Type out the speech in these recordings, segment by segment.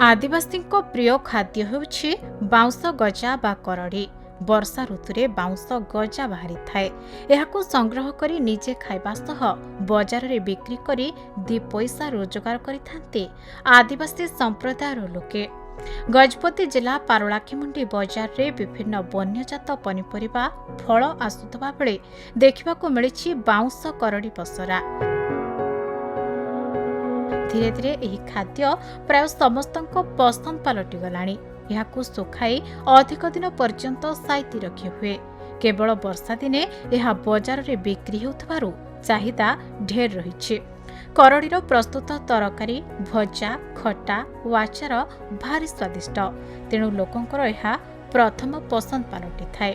आदिवासींको प्रिय खाद्य ହେଉଛି बाउंस गजा बा करड़ी। वर्षा ऋतुरे बाउंस गजा बाहरी थाए। एहाकु संग्रह करी निजे खाइबा सह बजार रे बिक्री करी दी पैसा रोजगार करिथांते आदिवासी संप्रदायर लोके। गजपति जिला पारलाखीमुंडी बजार रे विभिन्न वन्यजात पनिपरिबा फल आसुथबा बेले देखिबाकु मिलिछि बाउंस करड़ी पसरा। धीरे धीरे यही खाद्य प्राय समस्तंको पसंद पलटि गलानी। याकु सुखाई अधिक दिन पर्यंत साइती रखी हुए। केवल वर्षा दिने यह बजार रे बिक्री हेउथबारु चाहिदा ढेर रहिछि। करड़ीर प्रस्तुत तरकारी भजा खटा और आचार भारी स्वादिष्ट, तेणु लोकंकर यह प्रथम पसंद पलटि थाए।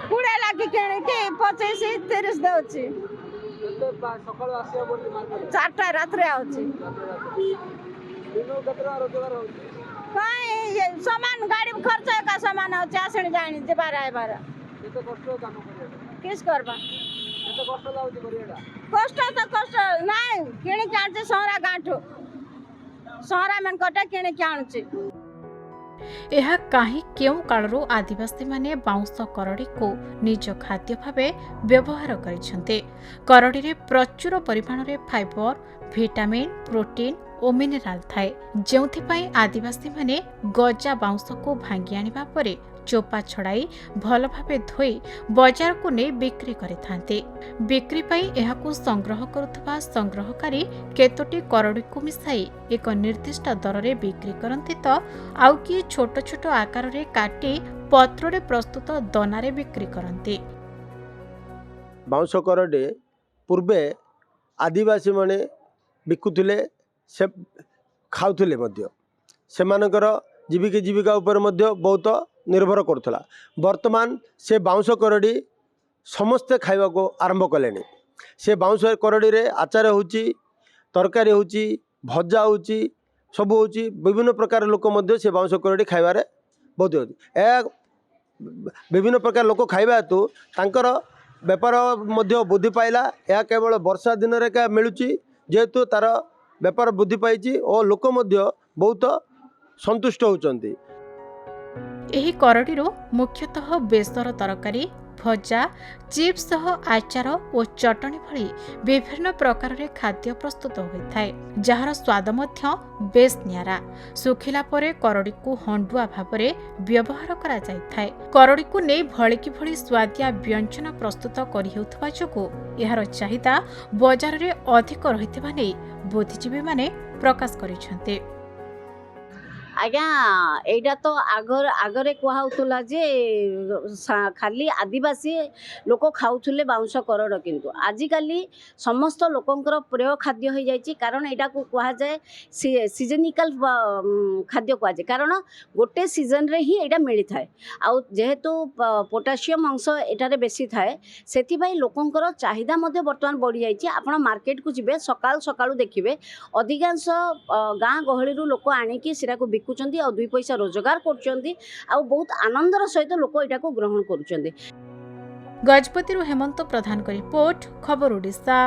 कुड़े लागी केणे के 25-30 देउछि। सकाळु आसिया बोली मार्केट 4टा रात्रे आउछि। दिनो कतरा रोजगार होछि। काई ये सामान गाड़ी में खर्च का सामान आउछि आसणी जाणी जे बारा केते कष्ट काम करिया। किस करबा केते कष्ट लाउछि करियाडा। कष्ट तो कष्ट नाही केणे कांचे सहरा गांठो सहरा मन कटा केणे कांचे। यह कहीं केउ कालरू आदिवासी माने बाउंस करड़ी को निज खाद्य भावे व्यवहार करिसेंते। करड़ी रे प्रचुर परिमाण रे फाइबर, विटामिन, प्रोटीन और मिनेराल थाए, जेउथि पई आदिवासी माने गजा बाउंस को भांगी आनिबा परे चोपा छड़ाई भल भावे धोई बाजार को नहीं बिक्री करिथांते। बिक्री पई एहाकु संग्रह करुथबा संग्रहकारी केतोटी करड़ी को मिसाई एक निर्दिष्ट दर रे बिक्री करंती तो आउ कि छोट छोट आकार रे काटी पत्र रे प्रस्तुत दना रे बिक्री करंती। बाउंस करडे पूर्वे आदिवासी माने बिकुथिले से खाउथिले मध्य सेमानकर जीविका उपर मध्य बहुत निर्भर करुला। वर्तमान से बाउंस करड़ी समस्ते खाइबा को आरंभ कले। से बाउंस करड़ी रे आचार होची, तरकारी होची, भजा होची, सब होची। विभिन्न प्रकार लोक मध्य से बाउंस करड़ी खाइबारे बहुत होची। ए विभिन्न प्रकार लोक खाइबा हेतु तांकर व्यापार मध्य वृद्धि पाइला। यह केवल वर्षा दिन रे का मिलुची, जेहेतु तार व्यापार वृद्धि पाइची और लोक मध्य बहुत संतुष्ट होचंती। एही करड़ीरो मुख्यतः बेसर तरकारी, भजा, चिप्स सह आचार और चटनी भली विभिन्न प्रकार रे खाद्य प्रस्तुत होइथाय, जहार स्वाद मध्य बेस नियारा। सुखिला परे करड़ी को हंडुआ भाबरे व्यवहार करा जाइथाय। करड़ी को नै भली कि भली स्वादिया व्यंजन प्रस्तुत करि हेउथबा जोगु एहार चाहिदा बाजार रे अधिक रहितबा नै बुद्धिजीवी माने प्रकाश करिसंते। आज्ञा एटा तो आगरे कहला जे खाली आदिवासी लोक खाऊले बाउंस करड़, किंतु आजिकाली समस्त लोकंकर प्रिय खाद्य हो जाइए। कारण यहाँ को कह जाए सीजनिकल खाद्य कह जाए, कारण गोटे सीजन रे ही यहाँ मिली थाए। आउ जेहेतु पोटासियम अंश एटारे बेसी थाए, से लोकंकर चाहिदा मध्य वर्तमान बढ़ी जाइए। आपण मार्केट को जिबे सकाल सकाळू देखिबे अधिकांश गाँ गहली लोक आनिकी सिरा को बिकुचंदी और 2 पैसा रोजगार करचंदी और बहुत आनंदर सहित लोक एटा को ग्रहण करुचंदी। गजपति हेमंत प्रधान का रिपोर्ट, खबर ओडिशा।